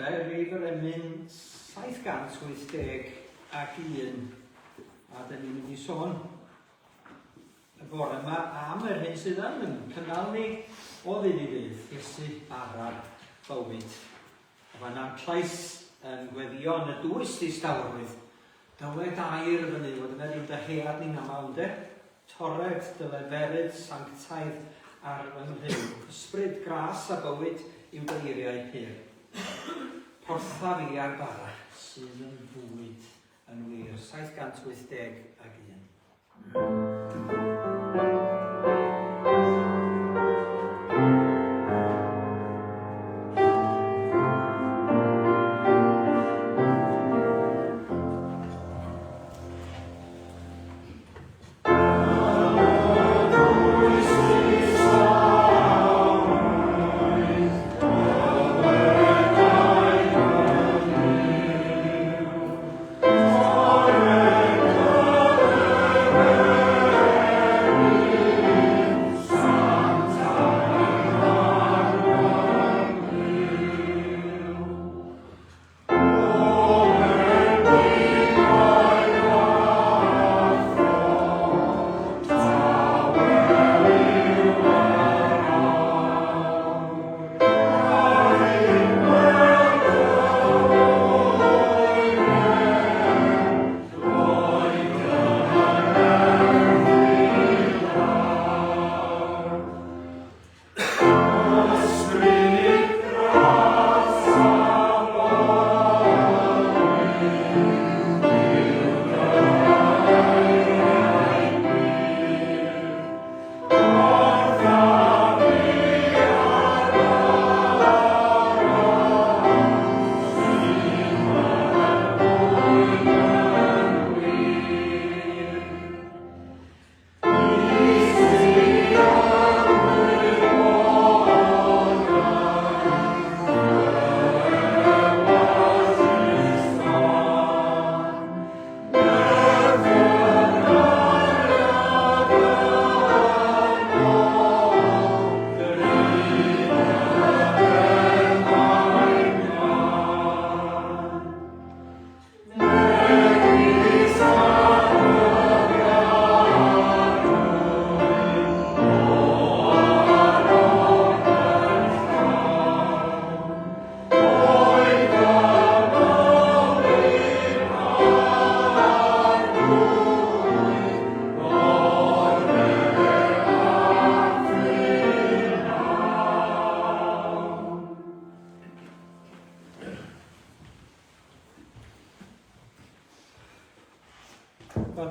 rif yr emyn 781 a da ni'n mynd i sôn y bore yma am yr hyn sydd yn cynnal ni o ddydd i ddydd, Iesu Bara'r Bywyd. A fan am tlais yn gweddio yn y dwys distawrwydd, dyled air fyny, fod yna rhyw dyhead ni'n amaw, ynde? Tored, dyleferydd, sanctaidd ar fy nghyw. Ysbryd gras a bywyd i'w deiriau pyr. Porthi'r Bara sydd yn bwyd yn wir. 781.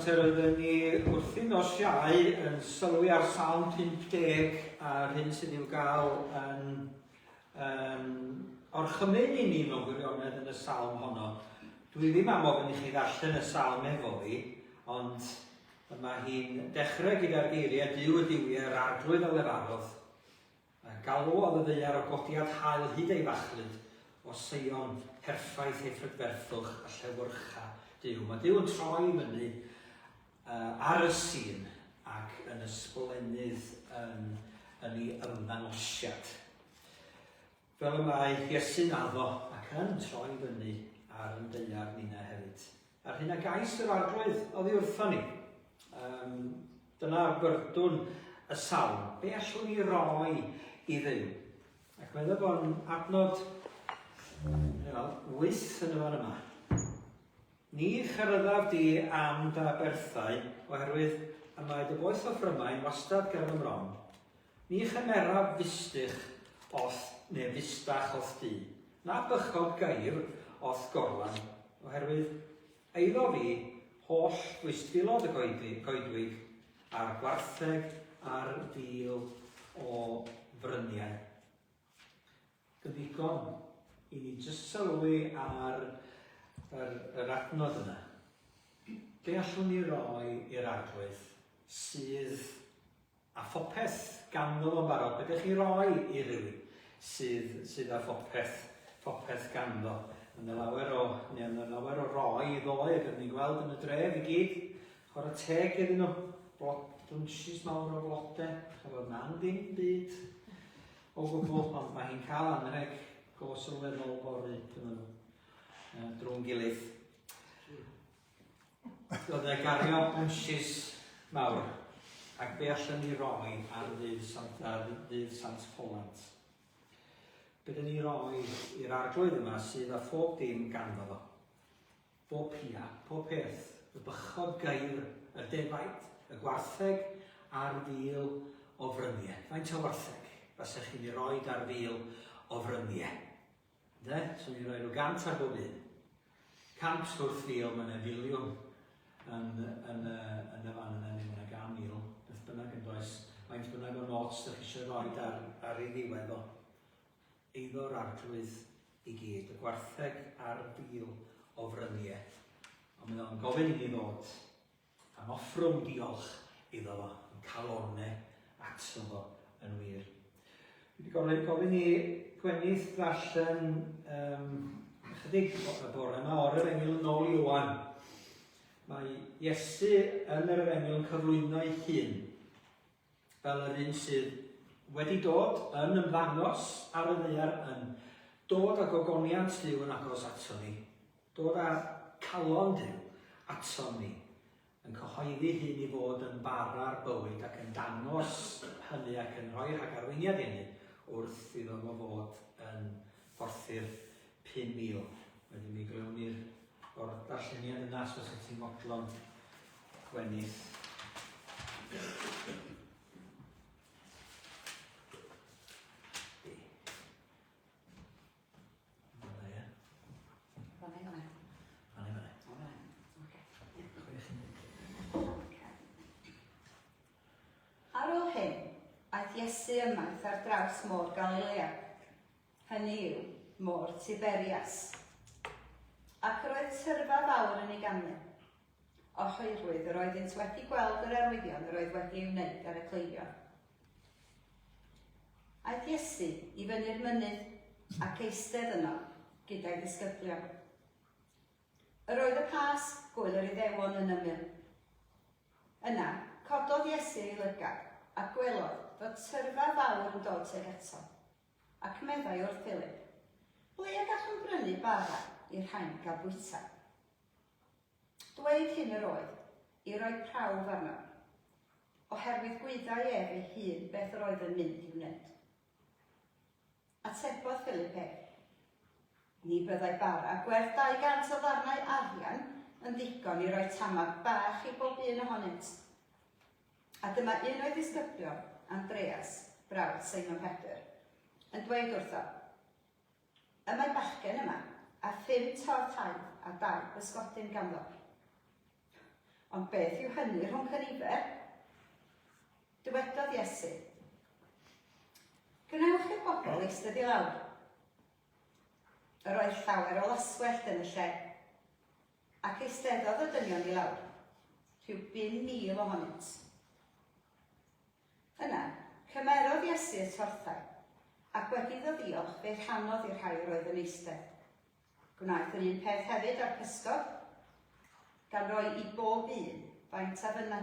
Oedden ni wrthi'n nos Iau yn sylwi ar Salm 50 a'r hyn sydd i'w gael yn orchymyn i ni mewn gwirionedd yn y salm honno. Dwi ddim am ofyn i chi ddarllen y salm efo fi, ond yma hi'n dechrau gyda'r geiriau Duw y Diwyr, arglwydd a lefarodd. Galw o ddyddiar o godiad hael hyd ei fachlyd, o Seion perffaith ei ffrydferthwch a llewyrcha Duw. Mae Duw yn troi fyny ar y sîn ac yn ysblennydd yn ei ymddangosiad. Fel y mae Iesu'n addo ac yn troi fyny ar yn deiar ni'na hefyd. Ar hyn a gais yr arglwydd oddi wrtho ni. Dyna byrdwn y salm. Be allwn ni roi i Dduw? Ac meddwl bod yn adnod wyth yn y fan yma. Ni charyddaf di am da berthau oherwydd y mae dy boeth o ffrymau'n wastad ger fy mron. Ni chymeraf fistych neu fistach oth di, na bychod gair oth gorlan, oherwydd eiddo fi holl gwystfilod y goedwig a'r gwartheg a'r dîl o fryniau. Gyddigon i ni jyst sylwi ar yr adnod yna. Be allwn ni roi i'r arglwydd sydd a phopeth ganddo o'n barod? Be ydych chi roi i rywun sydd â phopeth ganddo? Yna lawer o roi i ddoe gan ni'n gweld yn y dref i gyd. Chwarae teg iddyn nhw. Dwnsys mawr o flodau. Chafodd na'n ddim byd o gwbl, ond mae hi'n cael anreg go sylweddol fory drwy'n gilydd. Doedd e gario bwnsys mawr, ac be allan ni roi ar ddydd Sant Ffolant. Be dyn ni roi i'r arglwydd yma sydd â phob dim ganddo fo. Bob pia, pob peth, y bychod gair, y defaid, y gwartheg a'r fil o fryniau. Faint o wartheg fasech chi'n ei roi ar fil o fryniau. So ni'n rhoi nhw 100 ar bob un. 100 wrth fil, mae'n filiwn yn y fan yna, neu mae'n 100,000, beth bynnag yn does. Faint bynnag o nots ydych chi eisiau rhoi ar ei ddiwedd o. Eiddo'r arglwydd i gyd, y gwartheg a'r fil o fryniau. Ond mae'n gofyn i ni ddod am offrwm diolch iddo fo, yn calonau ato fo yn wir. Dwi wedi gofyn i Gwenith darllen ychydig y bore yma o'r Efengyl yn ôl Ioan. Mae Iesu yn yr Efengyl yn cyflwyno ei hun fel yr un sydd wedi dod yn ymddangos ar y ddaear, yn dod â gogoniant Duw yn agos ato ni, dod â calon Duw ato ni, yn cyhoeddi hyn i fod yn Bara'r bywyd ac yn dangos hynny ac yn rhoi rhagarweiniad i ni wrth iddo fo fod yn Porthi'r 5,000. Wedyn mi glywn o'r darlleniad yna, os oes ti'n modlon Gwenith. Ar ôl hyn, aeth Iesu ymaith ar draws môr Galilea, hynny yw, môr Tiberias. Ac yr oedd tyrfa fawr yn ei ganmyn, oherwydd yr oeddynt wedi gweld yr arwyddion yr oedd wedi ei wneud ar y cleifion. Aeth Iesu i fyny'r mynydd ac eistedd yno gyda'i ddisgyblion. Yr oedd y pas gwyl yr Iddewon yn ymyl. Yna, cododd Iesu ei lygad ac gwelodd fod tyrfa fawr yn dod tuag eto, ac meddai wrth Philip, ble a gallwn brynu bara i'r rhain gael bwyta. Dweud hyn yr oedd i roi prawf arno, oherwydd gwyddai ef ei hun beth yr oedd yn mynd i wneud. Atebodd Philip ni byddai bara gwerth 200 o ddarnau arian yn ddigon i roi tamad bach i bob un ohonynt. A dyma un o'i ddisgyblion, Andreas, brawd Seimon Pedr, yn dweud wrtho, y mae bachgen yma a 5 torf haid a 2 bysgodyn ganddo. Ond beth yw hynny rhwng cynifer? Dywedodd Iesu, gwnewch i'r bobl eistedd i lawr. Yr oedd llawer o laswellt yn y lle, ac eisteddodd y dynion i lawr, rhyw 5,000 ohonynt. Yna, cymerodd Iesu y torthau, ac wedi ddodiolch fe rhannodd i'r rhai roedd yn eistedd. Gwnaeth yn un peth hefyd ar pysgod, gan roi i bob un faint a fyna.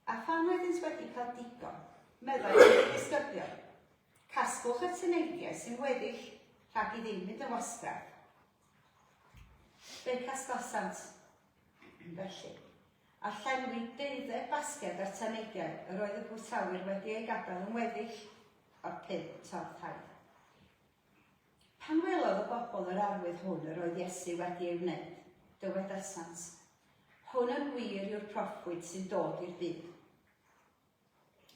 A phan oeddent wedi cael digon, meddai i'r disgyblion, casglwch y tyneidiau sy'n weddill rhag i ddim mynd yn wastraff. Fe casgosant, felly, a llenwi 12 basged ar tyneidiau yr oedd y bwtawyr wedi ei gadael yn weddill o'r 5 torf haid. Pan welodd y bobl yr arwydd hwn yr oedd Iesu wedi ei wneud, dywedasant, hwn yn wir yw'r proffwyd sy'n dod i'r byd.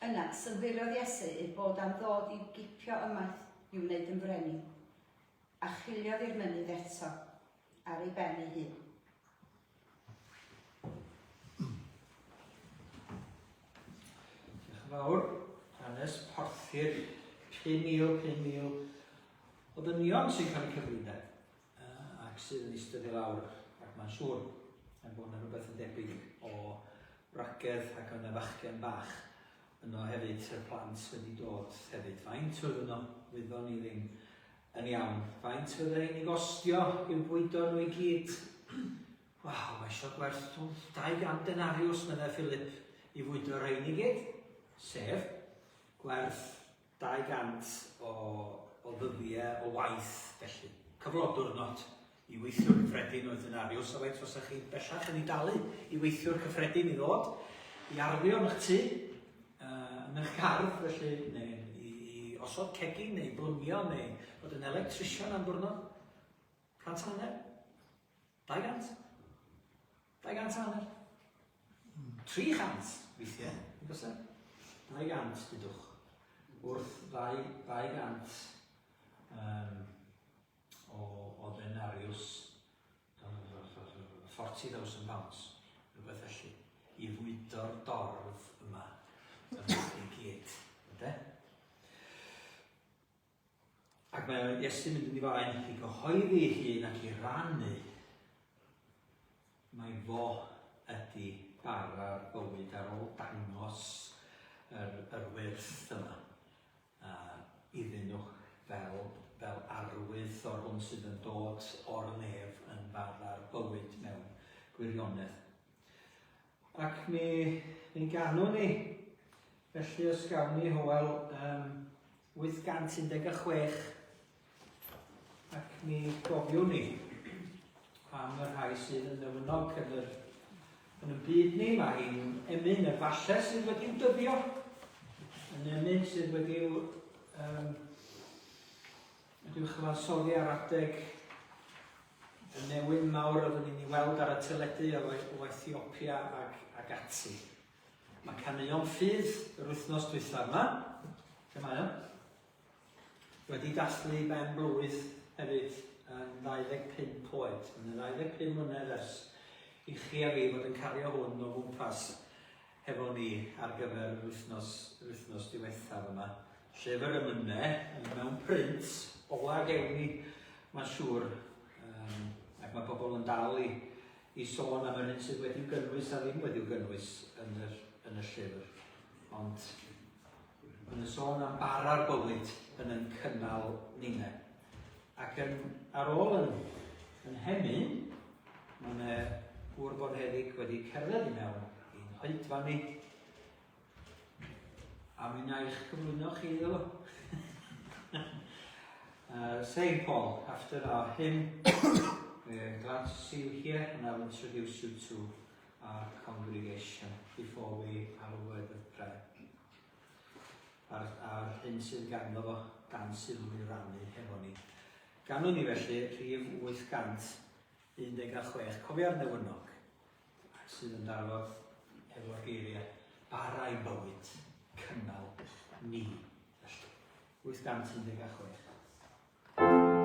Yna, synhwyriodd Iesu ei bod am ddod i gipio ymaith i'w wneud yn frenu, a chwiliodd i'r mynydd eto ar ei ben ei hun. Diolch yn fawr, hanes Porthi'r 5,000 o ddynion sy'n cael eu cyflwyniad ac sydd yn eistedd i lawr, ac mae'n siŵr yn bod yna rhywbeth yn debyg o wragedd ac yn y fachgen bach yno hefyd, y plant wedi dod hefyd. Faint oedd yno, wyddon ni ddim yn iawn. Faint oedd ein i gostio i'w bwydo nhw i gyd. Waw, mae eisiau gwerth 200 denariws medda Philip i fwydo rhain i gyd, sef gwerth 200 o o ddyddiau o waith felly. Cyflogwr not i weithiwr cyffredin oedd yn ariws, a faint os ydych chi bellach yn ei dalu i weithiwr cyffredin i ddod, i arddio yn eich tŷ, yn eich gardd, felly, neu i osod cegin, neu blymio, neu bod yn electrician am diwrnod. 100 hanner? 200? 200 hanner? 300 weithiau, yn gosau? 200 dydwch. Wrth 200 o denariws £40,000 rhywbeth felly i fwydo'r dorf yma yn i gyd. Ac mae Iesu mynd yn ei fain i gyhoeddi ei hun ac i rannu mae fo ydi Bara'r bywyd ar ôl dangos yr wyrth yma iddyn nhw fel arwydd o'r hwn sydd yn dod o'r nef yn Bara'r bywyd mewn gwirionedd. Ac mi ganwn ni, felly os gawn ni Hywel 816, ac mi gofiwn ni am y rhai sydd yn ymynog yn y byd ni. Mae hi'n emyn efallai sydd wedi'w dyddio, yn emyn sydd wedi'w chyfansoddi ar adeg y newyn mawr oeddwn ni'n ei weld ar y teledu o Ethiopia ag ati. Mae Canu ffydd yr wythnos dwytha yma, lle mae o, wedi dathlu ben blwydd hefyd yn 25 oed. Yn 25 mlynedd ers i chi a fi fod yn cario hwn o gwmpas hefo ni ar gyfer yr wythnos diwethaf yma. Llyfr emynau mewn print, ola gewn ni, mae'n siŵr, ac mae pobl yn dal i sôn am yr hyn sydd wedi'w gynnwys a ddim wedi'w gynnwys yn y llyfr. Ond mae'n sôn am Bara'r bywyd yn cynnal ninau. Ac ar ôl yn hemyn, mae'n gŵr bonheddig wedi cerdded i mewn i'n hoedfa ni. A mi na i'ch cyflwyno chi iddo. St. Paul, after our hymn, we're glad to see you here, and I'll introduce you to our congregation before we have a word of prayer. A'r hyn sydd ganddo fo dan sylw i rannu hefo ni. Ganwn ni felly rhif 816, cofia'r newynog, sydd yn darfod efo'r geiriau Bara'i bywyd, cynnal ni. 816. Amen.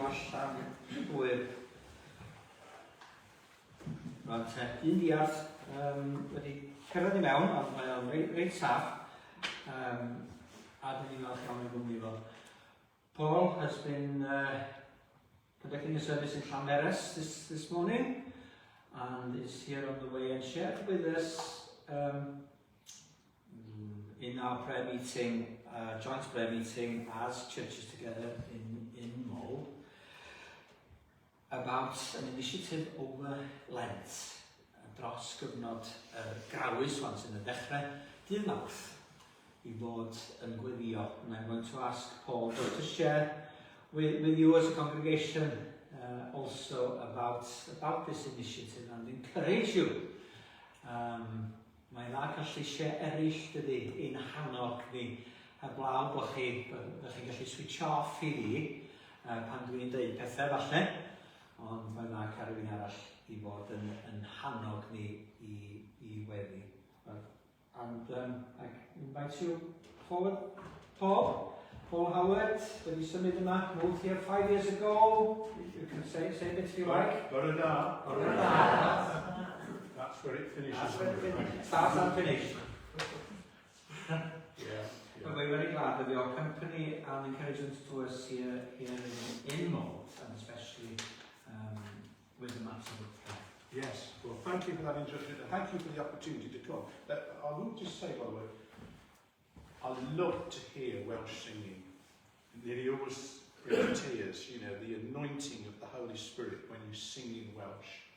allan hwyr. Rwan te, un diarth wedi cyrraedd i mewn, ond mae o'n reit saff. A dyn ni'n falch iawn i gwmni fo. Paul has been conducting a service in Llanberis this morning and is here on the way and shared with us in our prayer meeting, joint prayer meeting as churches together in Mull about an initiative over Lent dros gyfnod grawys wan sy'n y dechrau dydd Mawrth I fod yn gweddio. And I'm going to ask Paul to share with you as a congregation also about this initiative and encourage you. Mae'n dda gallu lleisiau eraill dydy i'n hannog ni heblaw bod chi'n gallu switch off I fi pan dwi'n deud pethau falle, ond mae'n dda cael rhywun arall I fod yn hannog ni I weddi. And I invite you forward, Paul Howard, wedi symud yma, moved here 5 years ago. You can say a bit if you like. Bara'r. That's where it finishes. Start and finish. Yeah. We're very glad of your company and encouragement to us here in Mull, and especially with the matter of prayer. Yes, well thank you for that introduction. Thank you for the opportunity to come. I will just say, by the way, I love to hear Welsh singing. Nearly always bring tears, you know, the anointing of the Holy Spirit when you sing in Welsh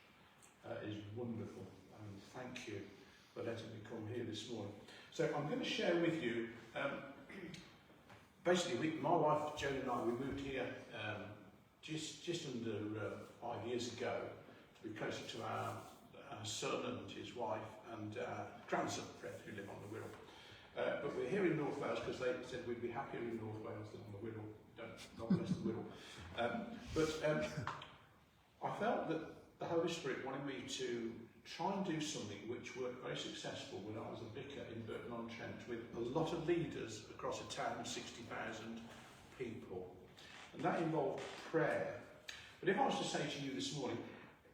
is wonderful. And thank you for letting me come here this morning. So I'm going to share with you, basically my wife Joan and I, we moved here just under 5 years ago to be closer to our son and his wife and grandson Fred, who live on the Wirral. But we're here in North Wales because they said we'd be happier in North Wales than on the Wirral. Not bless the Wirral. I felt that the Holy Spirit wanted me to try and do something which worked very successful when I was a vicar in Burton-on-Trent with a lot of leaders across a town of 60,000 people. And that involved prayer. But if I was to say to you this morning,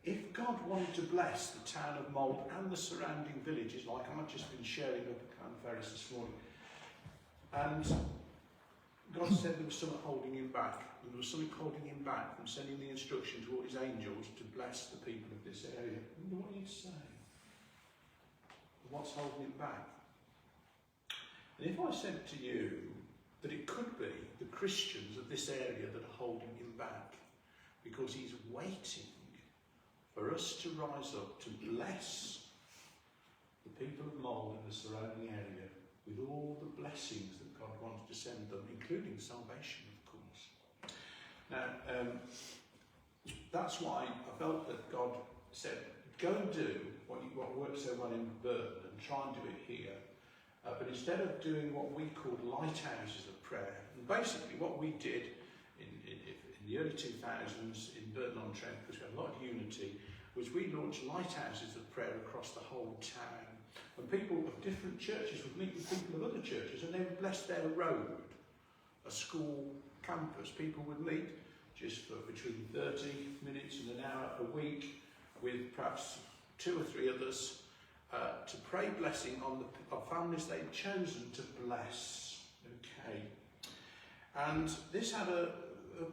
if God wanted to bless the town of Mull and the surrounding villages, like I've just been sharing up at Llanberis this morning, and God said there was something holding him back, and there was something holding him back from sending the instruction to all his angels to bless the people of this area, what do you say? What's holding him back? And if I said to you that it could be the Christians of this area that are holding him back, because he's waiting for us to rise up to bless the people of Mull and the surrounding area with all the blessings that God wants to send them, including salvation, of course. Now, that's why I felt that God said, go and do what works so well in Burton and try and do it here. But instead of doing what we called lighthouses of prayer, and basically what we did in the early 2000s in Burton-on-Trent, because we had a lot of unity, was we launched lighthouses of prayer across the whole town. And people of different churches would meet with people of other churches and they would bless their road, a school campus. People would meet just for between 30 minutes and an hour a week with perhaps 2 or 3 others to pray blessing on the families they'd chosen to bless. Okay. And this had a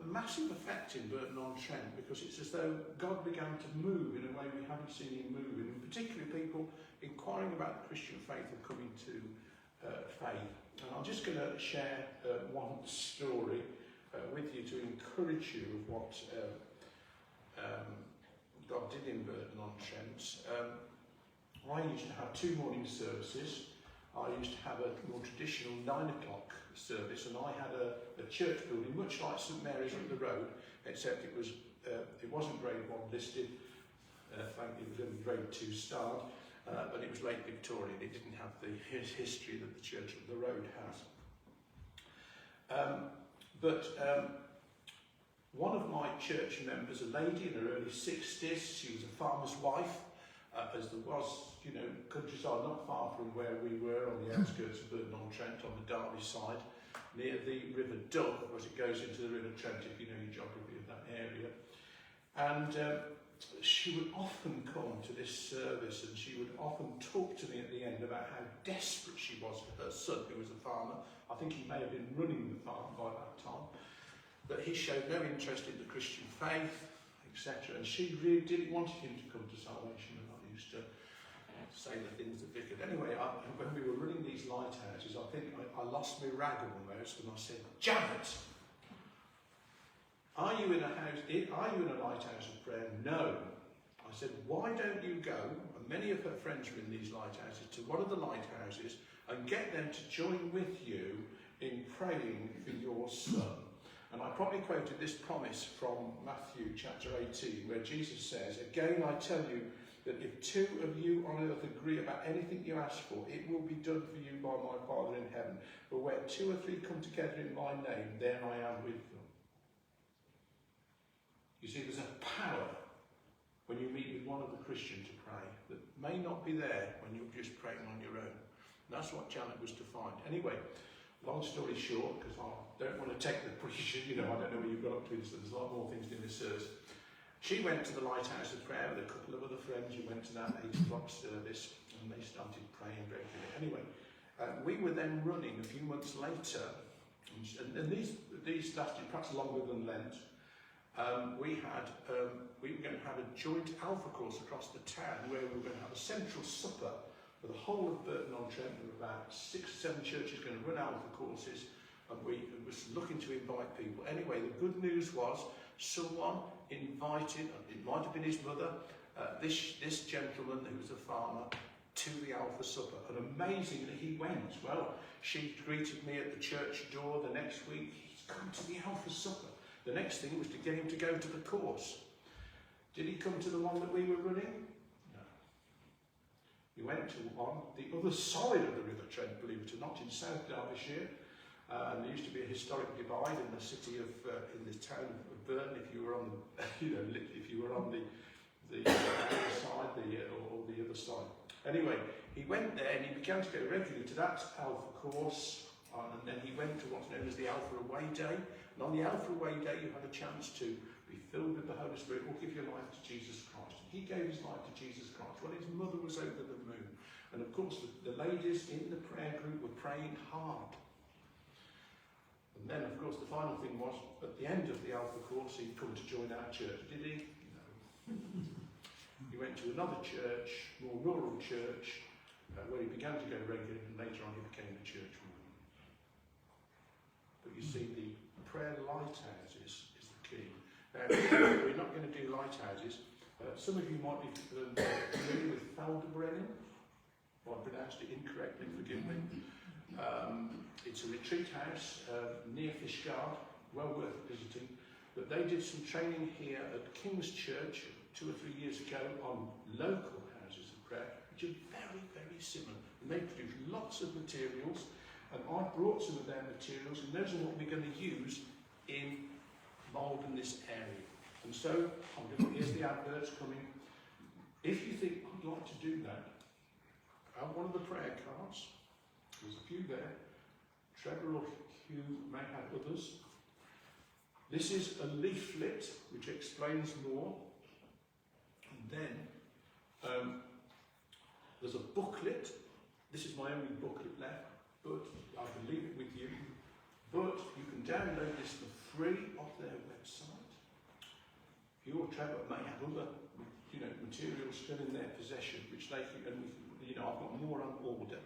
massive effect in Burton-on-Trent because it's as though God began to move in a way we haven't seen him move, and particularly people inquiring about the Christian faith and coming to faith. And I'm just going to share one story with you to encourage you of what God did in Burton-on-Trent. I used to have 2 morning services. I used to have a more traditional 9 o'clock service, and I had a church building much like St Mary's up the road, except it wasn't grade 1 listed. Thankfully it was only grade 2 starred, but it was late Victorian. It didn't have the history that the church up the road has. One of my church members, a lady in her early 60s, she was a farmer's wife, as there was, you know, countryside not far from where we were on the outskirts of Burton-on-Trent on the Derby side. near the River Dove, as it goes into the River Trent, if you know your geography of that area. And she would often come to this service, and she would often talk to me at the end about how desperate she was for her son, who was a farmer. I think he may have been running the farm by that time, but he showed no interest in the Christian faith, etc. And she really didn't want him to come to salvation, and I used to say the things that vicared. Anyway, when we were running these lighthouses, I think I lost my rag almost, and I said, "Janet, are you in a lighthouse of prayer?" "No." I said, "Why don't you go," and many of her friends were in these lighthouses, "to one of the lighthouses and get them to join with you in praying for your son?" And I probably quoted this promise from Matthew chapter 18, where Jesus says, "Again I tell you that if two of you on earth agree about anything you ask for, it will be done for you by my Father in heaven. But where two or three come together in my name, there I am with them." You see, there's a power when you meet with one of the Christians to pray that may not be there when you're just praying on your own. And that's what Janet was to find. Anyway, long story short, because I don't want to take the preaching, I don't know where you've got up to, so there's a lot more things in this service. She went to the Lighthouse of Prayer with a couple of other friends who went to that 8 o'clock service, and they started praying regularly. Anyway, we were then running a few months later, and these lasted perhaps longer than Lent. We were going to have a joint Alpha course across the town, where we were going to have a central supper for the whole of Burton-on-Trent. There were about 6 or 7 churches going to run Alpha courses, and we was looking to invite people. Anyway, the good news was someone invited, it might have been his mother, this gentleman who was a farmer, to the Alpha supper, and amazingly he went. Well, she greeted me at the church door the next week. "He's come to the Alpha supper." The next thing was to get him to go to the course. Did he come to the one that we were running? No. He went to on the other side of the River Trent, believe it or not, in South Derbyshire. And there used to be a historic divide in the city of, in the town of Burton, if you were on the, if you were on the other side, or the other side. Anyway, he went there and he began to go regularly to that Alpha course, and then he went to what's known as the Alpha Away Day. And on the Alpha Away Day, you had a chance to be filled with the Holy Spirit or give your life to Jesus Christ. He gave his life to Jesus Christ. Well, his mother was over the moon. And of course, the ladies in the prayer group were praying hard. And then, of course, the final thing was, at the end of the Alpha course, he'd come to join our church. Did he? No. He went to another church, more rural church, where he began to go regularly, and later on he became a churchwarden. But you see, the prayer lighthouses is the key. We're not going to do lighthouses. Some of you might be familiar with Felderbrennen. Well, I pronounced it incorrectly, forgive me. It's a retreat house near Fishguard, well worth visiting. But they did some training here at King's Church 2 or 3 years ago on local houses of prayer, which are very, very similar. And they produce lots of materials, and I brought some of their materials, and those are what we're going to use in Malden, this area. And so, here's the adverts coming. If you think, I'd like to do that, have one of the prayer cards. There's a few there. Trevor or Hugh may have others. This is a leaflet which explains more. And then there's a booklet. This is my only booklet left, but I can leave it with you. But you can download this for free off their website. Hugh or Trevor may have other, materials still in their possession, which they can, and I've got more on order.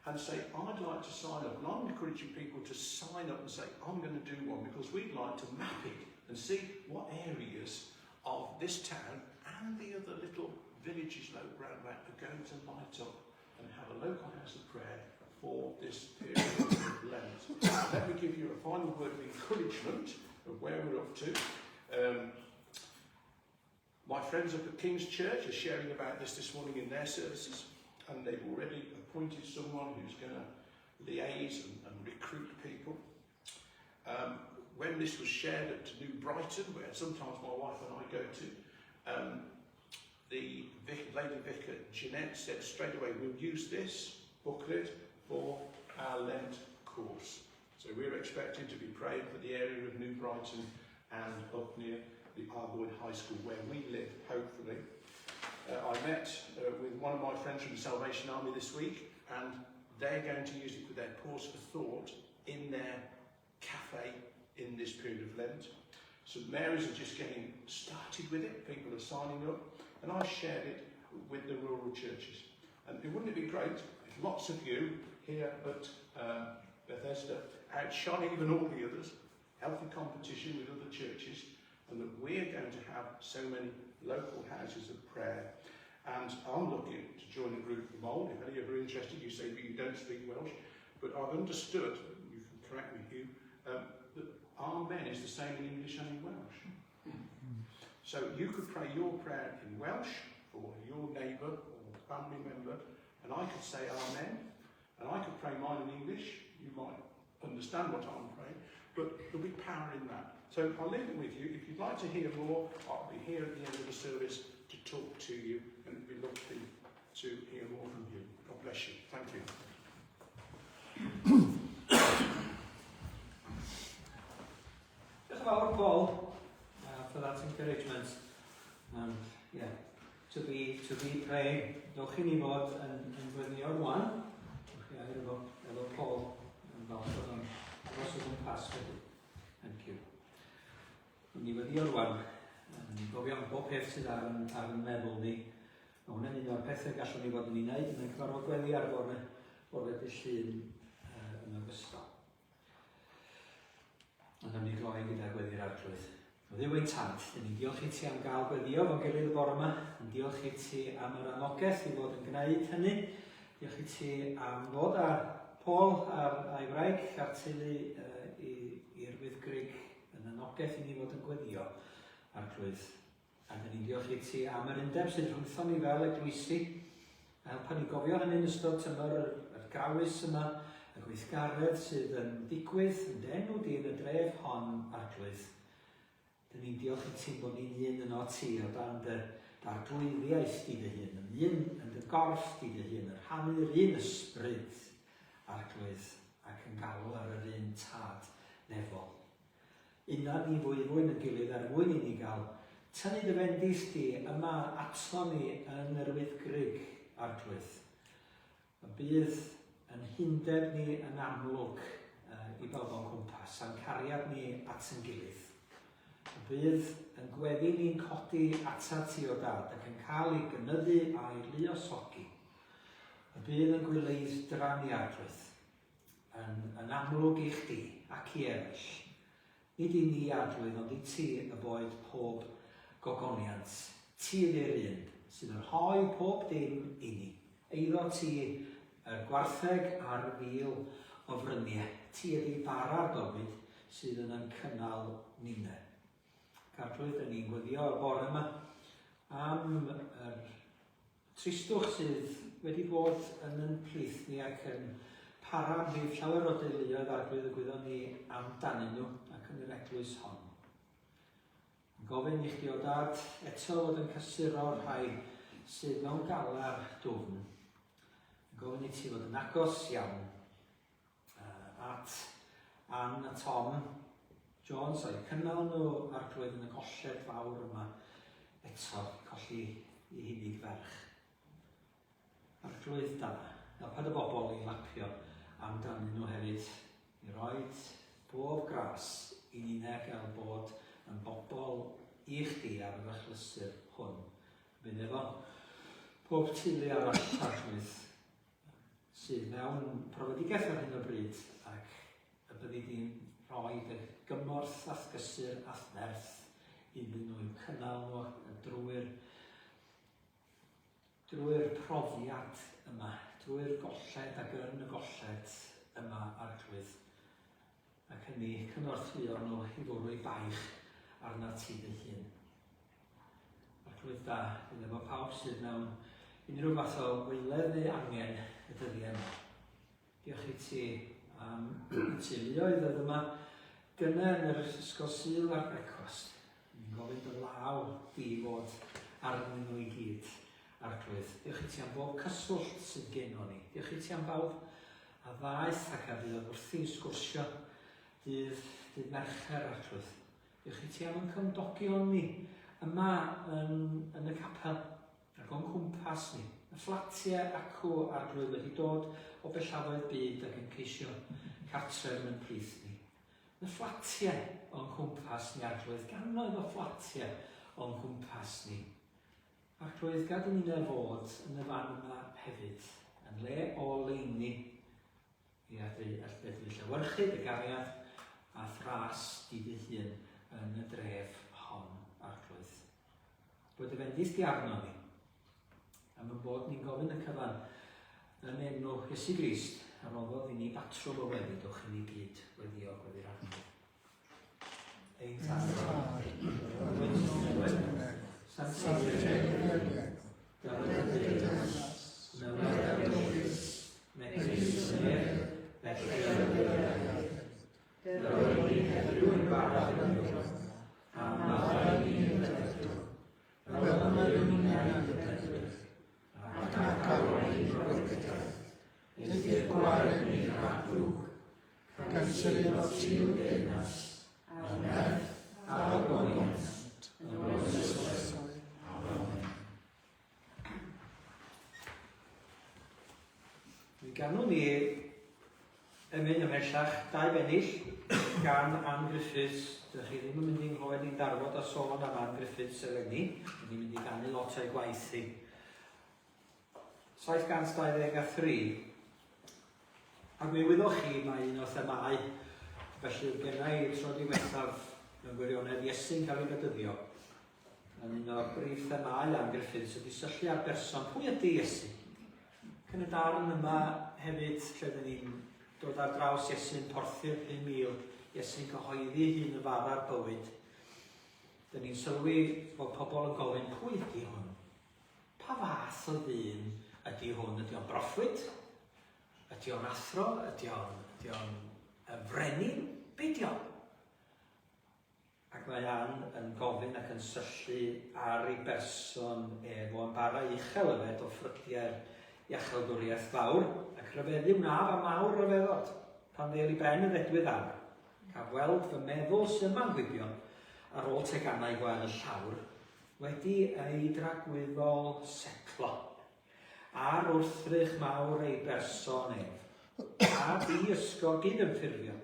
And say, I'd like to sign up. And I'm encouraging people to sign up and say, I'm going to do one, because we'd like to map it and see what areas of this town and the other little villages around that are going to light up and have a local house of prayer for this period of Lent. Let me give you a final word of encouragement of where we're up to. My friends up at King's Church are sharing about this morning in their services, and they've already appointed someone who's going to liaise and recruit people. When this was shared at New Brighton, where sometimes my wife and I go to, the Lady Vicar, Jeanette, said straight away, we'll use this booklet for our Lent course. So we're expecting to be praying for the area of New Brighton and up near the Bywyd High School where we live, hopefully. I met with one of my friends from the Salvation Army this week, and they're going to use it for their pause for thought in their cafe in this period of Lent. St Mary's are just getting started with it, people are signing up, and I shared it with the rural churches. And wouldn't it be great if lots of you here at Bethesda outshone even all the others, healthy competition with other churches, and that we're going to have so many local houses of prayer. And I'm looking to join a group of Mould. If any of you are interested, you say that you don't speak Welsh, but I've understood, you can correct me, Hugh, that Amen is the same in English and in Welsh. So you could pray your prayer in Welsh for your neighbour or family member, and I could say Amen, and I could pray mine in English. You might understand what I'm praying, but there'll be power in that. So I'll leave it with you. If you'd like to hear more, I'll be here at the end of the service to talk to you, and it'd be lovely to hear more from you. God bless you. Thank you. Just about Paul for that encouragement. And yeah, to be praying. Dowch chi ni fod yn gweddio rwan. Dowch chi air efo Paul yn falch oedd o'n agos o gwmpas wedyn. Thank you. Ni wedi rwan yn gofio am bob peth sydd ar yn meddwl ni. Mae hwnna'n un o'r pethau gallwn ni fod yn ei wneud yn y cyfarfod gweddi ar bore dydd Llun yn ogystal. Ond am ni gloi gyda Gweddi'r Arglwydd. O Dduw ein tad, dyn ni'n diolch i ti am gael gweddio fo'n gilydd y bore yma. Yn diolch i ti am yr anogaeth i fod yn gwneud hynny. Diolch i ti am ddod â Paul a'i wraig a'r teulu i'r Wyddgrug yn anogaeth i ni fod yn gweddio Arglwydd. A dyn ni'n diolch i ti am yr undeb sydd rhwngthon ni fel eglwysi. A helpa ni gofio hynny'n ystod tymor yr grawys yma, y gweithgaredd sydd yn digwydd yn denw di yn y dref hon Arglwydd. Dyn ni'n diolch i ti bod ni'n un yno ti o dan darglwyddiaeth di dy hun, yn dy gorff di dy hun, yn rhannu'r un ysbryd Arglwydd ac yn galw ar yr un tad nefol. Una ni fwyn yn gilydd mwyn i ni gael tynnu dy fendith di yma ato ni yn yr Wyddgrug Arglwydd. Y bydd yn hundeb ni yn amlwg i bawb o'n cwmpas, a'n cariad ni at yn gilydd. Y bydd yn gweddi ni'n codi ata ti o dad ac yn cael ei gynyddu a'i luosogi. Y bydd yn gwyleiddra ni Arglwydd, yn amlwg i chdi ac i eraill. Nid i ni Arglwydd, ond i ti y boed pob gogoniant. Ti ydy'r un sydd yn rhoi pob dim i ni. Eiddo ti y gwartheg a'r fil o fryniau. Ti ydy Bara'r Bywyd sydd yn cynnal ninau. Arglwydd, dyn ni'n gweddio o'r bore yma am tristwch sydd wedi bod yn plith ni ac yn para rhif llawer o deuluoedd Arglwydd y gwyddon ni amdanyn nhw ac yn yr eglwys hon. Yn gofyn i chdi o dad eto fod yn cysuro'r rhai sydd mewn galar dwfn. Yn gofyn i ti fod yn agos iawn at Ann a Tom Jones a'i cynnal nhw Arglwydd yn y colled fawr yma eto colli i hunig ferch. Arglwydd da, helpad y bobl i lapio amdanyn nhw hefyd, i roed bob gras i ni'n gael bod yn bobl i chdi ar y fychlysur hwn. Bydd efo pob teulu arall Arglwydd sydd mewn profedigaeth ar hyn o bryd ac y byddi di'n rhoi y gymorth athgysur athnerth iddyn nhw i'w cynnal nhw drwy'r profiad yma, drwy'r golled ac yn y golled yma Arglwydd. Ac hynny cynorthwyo nhw i fwrw i baich arna ti dy hun. Arglwydd da, bydd efo pawb sydd mewn unrhyw fath o weiledd neu angen y dyddiau yma. Diolch i ti am teuluoedd oedd yma gyna yn yr ysgol Sul a'r brecwast. Ni'n gofyn dy law di fod arnyn nhw i gyd Arglwydd. Diolch i ti am bob cyswllt sydd gen o ni. Diolch i ti am bawb a ddaeth ac a fydd o wrthi'n sgwrsio dydd Mercher Arglwydd. Diolch i ti am yn cymdogion ni yma yn y capel ac o'n cwmpas ni. Y fflatiau acw Arglwydd wedi dod o bellafoedd byd ac yn ceisio cartref yn plith ni. Y fflatiau o'n cwmpas ni Arglwydd, gannoedd o fflatiau o'n cwmpas ni. Arglwydd, gad i ni'n fod yn y fan yma hefyd, yn le o leini i adlu llywyrchu dy gariad a thras di dy hun yn y dref hon, Arglwydd. Bod y fendith di arno ni, am y bod ni'n gofyn y cyfan yn enw Iesu Grist, a roddodd i ni batrwm o weddidwch i ni gyd wedi o gweddi'r arno. Ein tad. San Seier, Darllen, Newid, Megisner, Felly, Dyrwy heddiw yn Bara'r, a Myfi yn ydw, fel yma yw'n ydw, a cacawr i'n gwrgyda, ydy'r gwared i'n radwg, ac yn sy'n o sy'n denas, a nef, a Gwenith, yn ôl Mi ganwn ni ymyn ymhellach 2 bennill gan Ann Griffiths. Dych chi ddim yn mynd i'n nghlywed ni'n darfod a sôn am Ann Griffiths eleni. Ni'n mynd i gannu lot o'i gwaith i. 723. Ac mi wyddwch chi mae un o themau. Felly gennau tro diwethaf yn gwirionedd Iesu'n cael ei bedyddio. Yn un o'r brif themau Ann Griffiths ydy syllu ar berson. Pwy ydy Iesu? Yn y darn yma hefyd lle dyn ni'n dod ar draws Iesu'n Porthi'r 5,000, Iesu'n cyhoeddi hun y Bara'r Bywyd. Dyn ni'n sylwi bod pobl yn gofyn pwy ydy hwn? Pa fath o ddyn ydy hwn? Ydy o'n broffwyd? Ydy o'n athro? Ydy o'n frenin? Be ydy o'n? Ac mae Ann yn gofyn ac yn syllu ar ei berson efo yn bara uchel yfed o ffrydiau'r iachelwriaeth fawr, ac rhyfeddu wnaf a mawr rhyfeddod, pan ddel i ben y ddedwydd ar. Caf weld fy meddwl sy'n ma'n gwibio ar ôl tegannau gwael y llawr, wedi ei dragwyddol setlo, a'r wrthrych mawr ei berson ef, a di ysgol gyd yn ffurfio,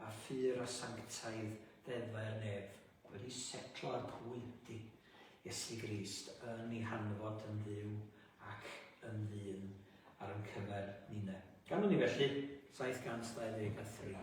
a ffyr a sanctaidd ddeddau'r nef, wedi setlo ar pwy ydy Iesu Grist yn ei hanfod yn dduw ac yn ddyn ar yn cyfer ninau. Ganwn ni felly 723.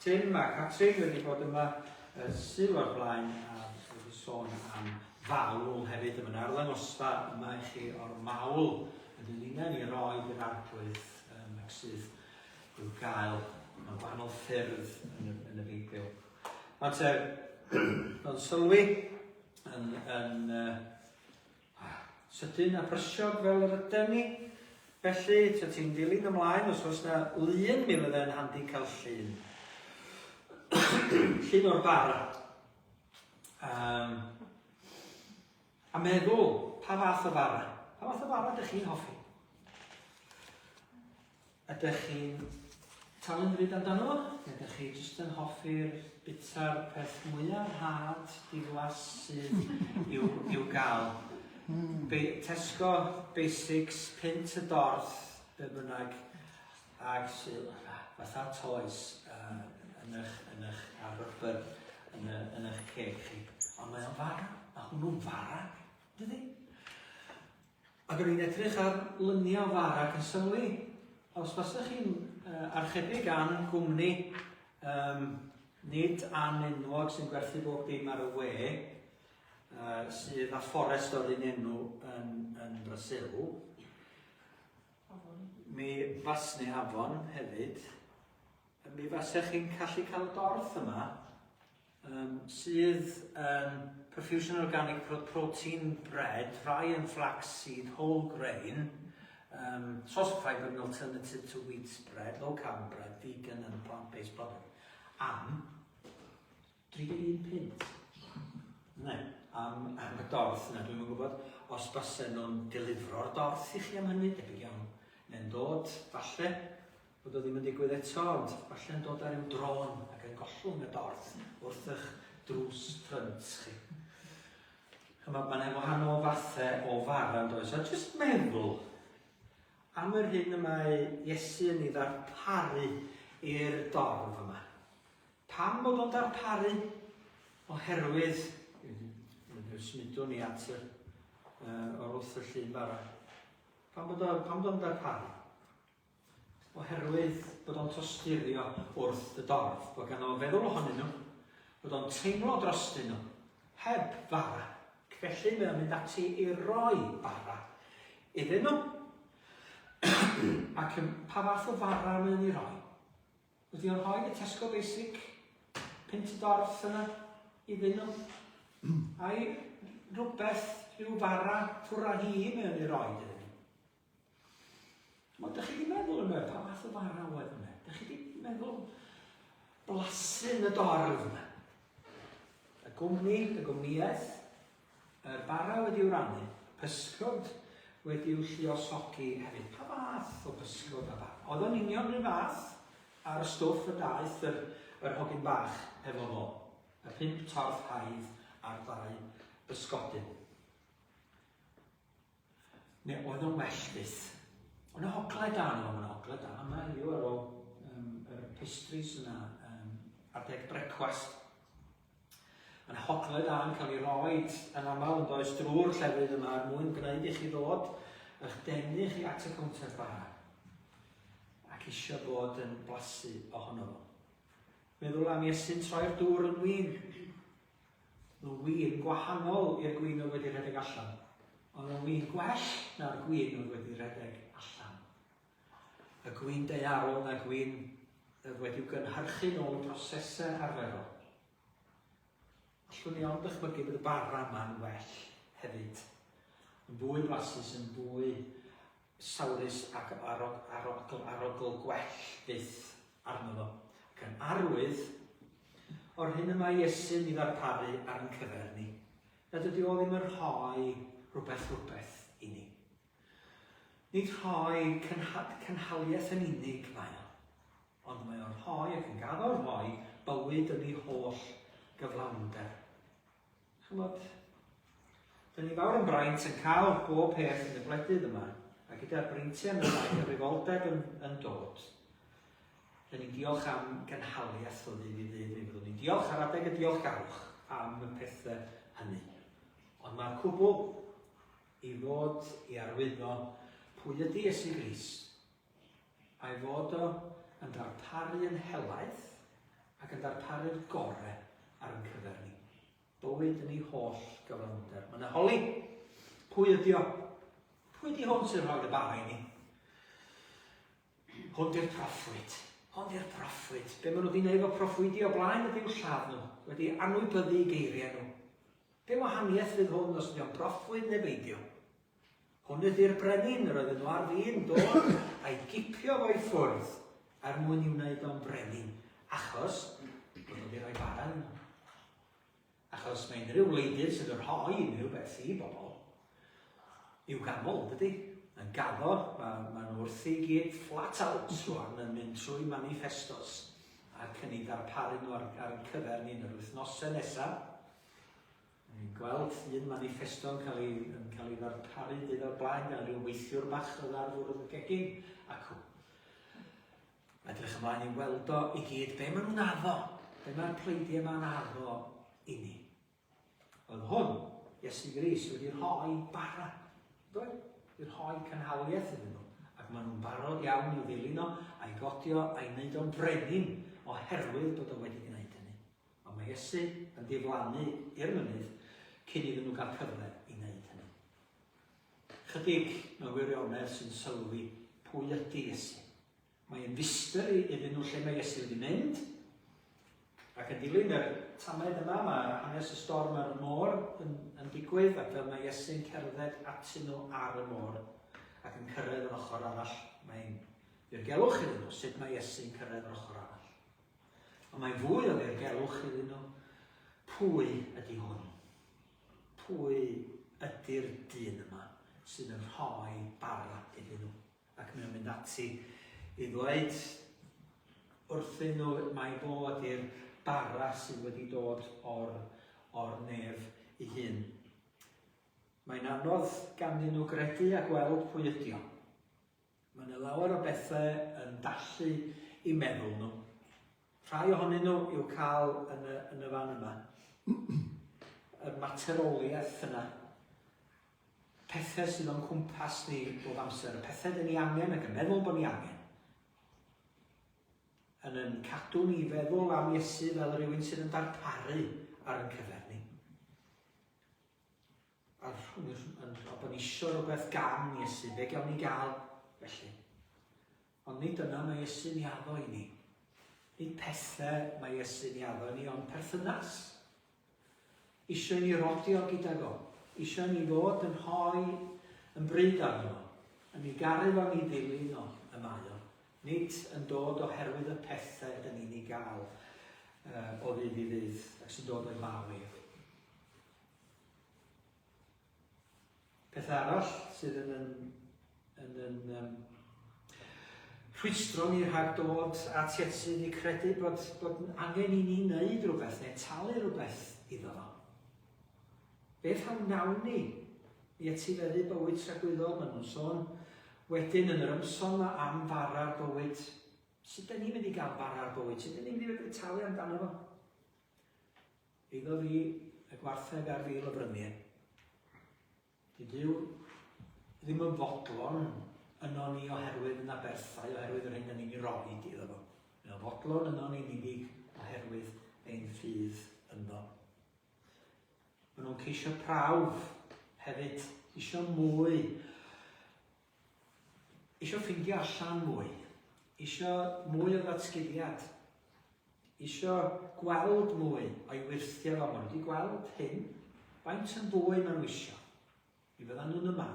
Tim a Catrin wedi bod yma sy'n o'r blaen a wedi sôn am fawl hefyd yma'n arddangosfa yma i chi o'r mawl ydyn ni'n ei roi i'r arglwydd ac sydd i'w gael mewn gwahanol ffyrdd yn y Beibl. Mae'n sylwi yn sydyn a brysiog fel yr ydyn ni. Felly, ti'n dilyn ymlaen, os oes yna lun, mi fydde'n handi cael llun. Llun o'r bara. A meddwl, pa fath o bara? Pa fath o bara ydych chi'n hoffi? Ydych chi'n talu'n ryd amdano? Ydych chi jyst yn hoffi'r bita'r peth mwyaf had diflas sydd i'w gael? Tesco Basics, pint y dorth, be bynnag, ag sydd fatha toes yn eich arfer, yn eich ceg chi. Ond mae'n fara, a hwnnw'n fara, dydy? Ac o'n i'n edrych ar luniau fara ac yn sylwi, os fasach chi'n archebu gan gwmni nid anenwog sy'n gwerthu bob dim ar y we, sydd a fforest oedd un enw yn Brasil. Mi fasnu Afon hefyd. Mi fasech chi'n gallu cael dorth yma sydd yn Perfusion Organic Protein Bread, rye and flaxseed, whole grain, source of fibre and alternative to wheat bread, low carb bread, vegan and plant-based product. Am 31 pint. Ne, am y dorth yna, dwi'n gwybod os basau nhw'n delifro'r dorth i chi am hynny, debyg iawn. Neu'n dod, falle, bod o ddim yn digwydd eto, ond falle yn dod ar yw dron ac yn gollwng y dorth wrth eich drws ffrynt chi. Mae'n wahanol fathau o fara yn does, a jyst meddwl am yr hyn yma Iesu yn ei ddarparu i'r dorf yma. Pam bod o'n darparu? Oherwydd, smidwn ni at o'r wrth y llun bara. Pam bod o'n darparu? Oherwydd bod o'n tosturio wrth y dorf, bod gan o feddwl ohonyn nhw, bod o'n teimlo drostyn nhw, heb fara. Felly mae'n mynd ati i roi bara iddyn nhw. Ac pa fath o fara mae'n ei roi? Wedi o'n rhoi y Tesco Basic pint y dorth yna iddyn nhw? Ai rhywbeth, rhyw fara ffwrra hi mewn i roi iddyn nhw? Ond ydych chi wedi meddwl yma, pa fath o fara oedd yma? Ydych chi wedi meddwl blasu'n y dorf yma? Y gwmnïaeth, y bara wedi'w rannu, pysgod wedi'w lluosogi hefyd. Pa fath o pysgod a bara? Oedd o'n union rhyw fath ar y stwff y daeth yr hogyn bach efo fo. Y 5 torth haidd a'r 2 bysgodyn. Neu oedd o'n well byth. Oedd o'n hoglau da nhw, oedd o'n hoglau da. Yma yw ar ôl yr pastries yna, adeg brecwast. Mae'n hoglau da yn cael ei roed yn aml yn does drwy'r llefydd yma mwyn gwneud i chi ddod eich denu chi at y counter bara ac isio bod yn blasu ohono fo. Meddwl am Iesu'n troi'r dŵr yn win. Yn win gwahanol i'r gwin oedd wedi rhedeg allan. Ond yn win gwell na'r gwin oedd wedi rhedeg allan. Y gwin daearol na gwin wedi'w gynhyrchu nôl y prosesau arferol. Allwn ni ond dychmygu bod y bara yma'n well hefyd. Yn fwy blasus, yn fwy sawrus ac arogl gwell fydd arno fo. Ac yn arwydd o'r hyn yma Iesu'n i ddarparu ar ein cyfer ni. Nad ydy o ddim yn rhoi rhywbeth i ni. Nid rhoi cynhaliaeth yn unig mae o. Ond mae o'n rhoi ac yn gaddo rhoi bywyd yn ei holl gyflawnder. Chymod, dyn ni fawr yn braint yn cael bob peth yn y gwledydd yma, a gyda'r breintiau yma y rifoldeb yn dod. Dyn ni'n diolch am gynhaliaeth o ddydd i ddydd. Fyddwn ni'n diolch ar adeg y diolchgarwch am y pethau hynny. Ond mae'r cwbl i fod i arwyddo pwy ydy Iesu Grist, a'i fod o yn darparu yn helaeth ac yn darparu'r gorau ar ein cyfer ni. Bywyd yn ei holl gyflawnder. Mae'n holi. Pwy ydi o? Pwy ydi hwn sy'n rhoi y bara i ni? Hwn di'r proffwyd. Hwn di'r proffwyd. Be maen nhw wedi gwneud o proffwydi o blaen ydy'w lladd nhw. Wedi anwybyddu i geiriau nhw. Be wahaniaeth fydd hwn os ydy o'n proffwyd neu beidio? Hwn ydy'r brenin yr oedden nhw ar fin dod a'i gipio fo i ffwrdd er mwyn i'w wneud o'n brenin. Achos, bod nhw wedi rhoi bara yn nhw. Achos mae unrhyw wleidydd sydd yn rhoi unrhyw beth i bobl i'w ganol, dydy? Yn gaddo, mae nhw wrth i gyd flat out rwan yn mynd trwy manifestos ac yn ei darparu nhw ar ein cyfer ni yn yr wythnosau nesaf. Ni'n gweld un manifesto yn cael ei ddarparu dydd o'r blaen gan rhyw weithiwr bach o ddarfwrdd y gegin ac edrych ymlaen i weld o i gyd be maen nhw'n addo, be mae'r pleidiau ma'n addo i ni. Oedd hwn, Iesu Grist wedi rhoi bara, wedi rhoi cynhaliaeth iddyn nhw, ac maen nhw'n barod iawn i'w ddilyn o, a'i godio, a'i wneud o'n brenin oherwydd bod o wedi gwneud hynny. Ond mae Iesu yn diflannu i'r mynydd cyn iddyn nhw gael cyfle i wneud hynny. Chydig mewn wirionedd sy'n sylwi pwy ydy Iesu. Mae'n fysteri iddyn nhw lle mae Iesu wedi mynd, ac yn dilyn yr tamed yma, mae hanes y storm ar y môr yn digwydd, ac fel mae Iesu'n cerdded atyn nhw ar y môr ac yn cyrraedd yr ochr arall. Mae'n ddirgelwch iddyn nhw sut mae Iesu'n cyrraedd yr ochr arall. Ond mae'n fwy o ddirgelwch iddyn nhw. Pwy ydy hwn? Pwy ydy'r dyn yma sydd yn rhoi bara iddyn nhw? Ac mae'n mynd ati i ddweud wrthyn nhw mae bod i'r bara sydd wedi dod o'r nef ei hun. Mae'n anodd ganddyn nhw gredu a gweld pwy ydi o. Mae yna lawer o bethau yn dallu i meddwl nhw. Rhai ohonyn nhw i'w cael yn y fan yma. Y materoliaeth yna. Pethau sydd o'n cwmpas ni bob amser. Pethau dyn ni angen ac yn meddwl bod ni angen. Yn cadw ni feddwl am Iesu fel rhywun sydd yn darparu ar ein cyfer ni. A bod ni isio rhywbeth gan Iesu, be gawn ni gael felly. Ond nid yna mae Iesu'n iaddo i ni. Nid pethau mae Iesu'n iaddo i ni, ond perthynas. Isio ni rodio gyda go. Isio ni fod yn rhoi yn bryd arno. Yn ei garu fo ni ddilyn o y mae o. Nid yn dod oherwydd y pethau dyn ni'n ei gael o ddydd i ddydd ac sy'n dod o'i mawi. Peth arall sydd yn rhwystro ni rhag dod at Iesu i credu bod angen i ni wneud rhywbeth neu talu rhywbeth iddo fo. Beth am nawn ni i etifeddu bywyd tragwyddol? Maen nhw'n sôn wedyn yn yr ymson yma am Bara'r bywyd. Sut da ni'n mynd i gael Bara'r bywyd? Sut da ni'n mynd i wedi talu amdano fo? Iddo fi y gwartheg ar fi lyfryniau. Dyw ddim yn fodlon yno ni oherwydd yna berthau, oherwydd yr hyn da ni'n ei roi iddo fo. Mae'n fodlon yno ni'n unig oherwydd ein ffydd yno. Maen nhw'n ceisio prawf hefyd, isio mwy. Isio ffindio allan mwy. Isio mwy o ddatguddiad. Isio gweld mwy o'i wirthio fo. Maen nhw wedi gweld hyn. Faint yn fwy maen nhw isio. Mi fyddan nhw'n yma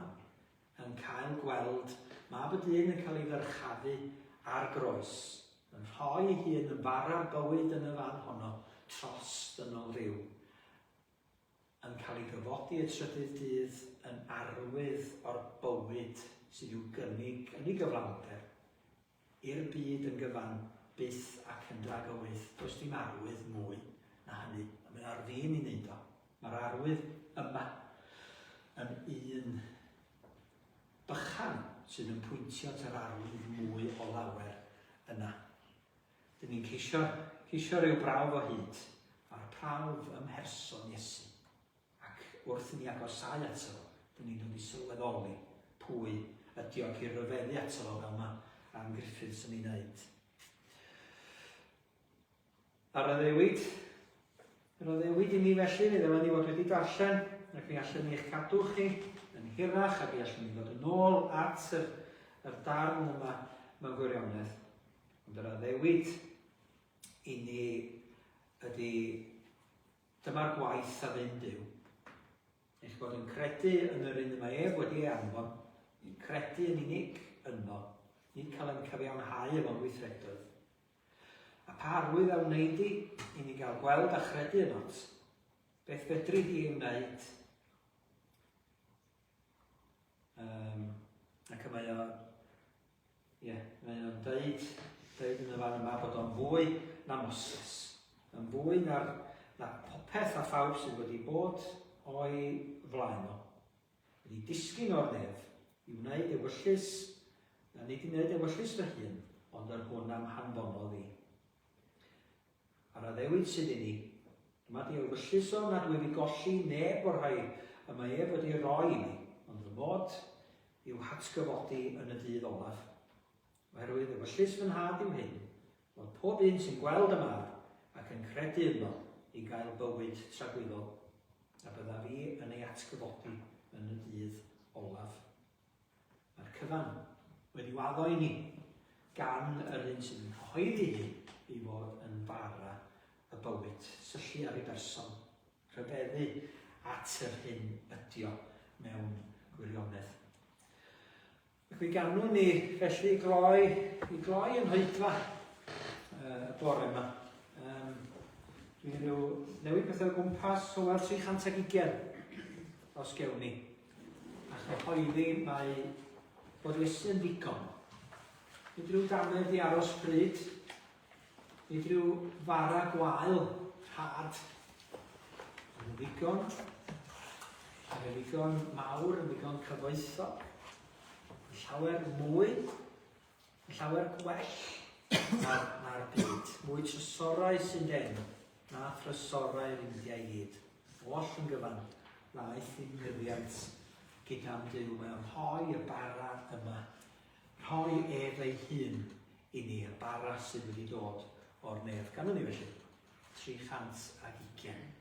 yn cael gweld mab y dyn yn cael ei ddyrchafu ar groes. Yn rhoi ei hun yn Bara'r bywyd yn y fan honno trost yn ôl rhyw. Yn cael ei gyfodi y trydydd dydd yn arwydd o'r bywyd sydd i'w gynnig yn ei gyflawnder i'r byd yn gyfan byth ac yn dragywydd. Does dim arwydd mwy na hynny. Mae'n ar fin i wneud o. Mae'r arwydd yma yn un bychan sydd yn pwyntio at yr arwydd mwy o lawer yna. Dyn ni'n ceisio rhyw brawf o hyd, a'r prawf ymherson Iesu. Ac wrth i ni agosau ato fo, dyn ni'n dod i sylweddoli pwy ydi o ac i ryfeddu ato fo fel mae am Griffiths yn ei wneud. ar y ddewyd. Ar y ddewyd I ni felly, mi ddylen ni fod wedi darllen, ac mi allan ni eich cadw chi yn hirach, ac mi allan ni fod yn ôl at yr darn yma mewn gwirionedd. Ond ar y ddewyd I ni ydy dyma'r gwaith a fynd Duw. Eich bod yn credu yn yr un mae wedi ei anfon, I credu yn unig yno, nid cael ein cyfiawnhau efo'n gweithredoedd. A pa arwydd a wneud I ni gael gweld a chredu yn ots, beth fedri di ei wneud. Ac mae o'n dweud yn y fan yma bod o'n fwy na Moses, yn fwy na popeth a phawb sydd wedi bod o'i flaen o. Wedi disgyn o'r nef I wneud ewyllus, a nid I wneud ewyllus fy hun, ond yr hwn am hanfonodd I. Ar y ddewyd sydd I ni, dyma di ewyllus o nad wedi golli neb o'r rhai y mae wedi roi I ni, ond fy mod i'w hatgyfodi yn y dydd olaf. Oherwydd ewyllus fy nhad yw hyn, fod pob un sy'n gweld y mab ac yn credu yno I gael bywyd tragwyddol, a bydda fi yn ei atgyfodi yn y dydd olaf. Mae'r cyfan wedi waddo I ni gan yr un sy'n cyhoeddi hi I fod yn bara y bywyd, syllu ar ei berson, rhybeddu at yr hyn ydio mewn gwirionedd. Ac mi ganwn ni felly I gloi yn hoedfa y bore yma. Dwi'n rhyw newid pethau o gwmpas o wel 320 os gewn ni. Ac mae hoeddi mae bod Iesu yn ddigon. Nid rhyw dannedd I aros pryd. Nid rhyw fara gwael rhad. Yn ddigon. Ac yn ddigon mawr, yn ddigon cyfoethog. Llawer mwy, llawer gwell na'r byd. Mwy trysorau sy'n den, na thrysorau'r Indiau I gyd. Oll yn gyfan, naeth I myddiant gyda'n Duw mewn rhoi y bara yma. Rhoi ef ei hun I ni, y bara sydd wedi dod o'r nef. Ganwn ni felly, 320.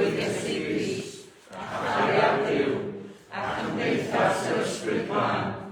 Iesu Grist, a chwarae'r Duw, ac ymdeithas yr ysbryd glân,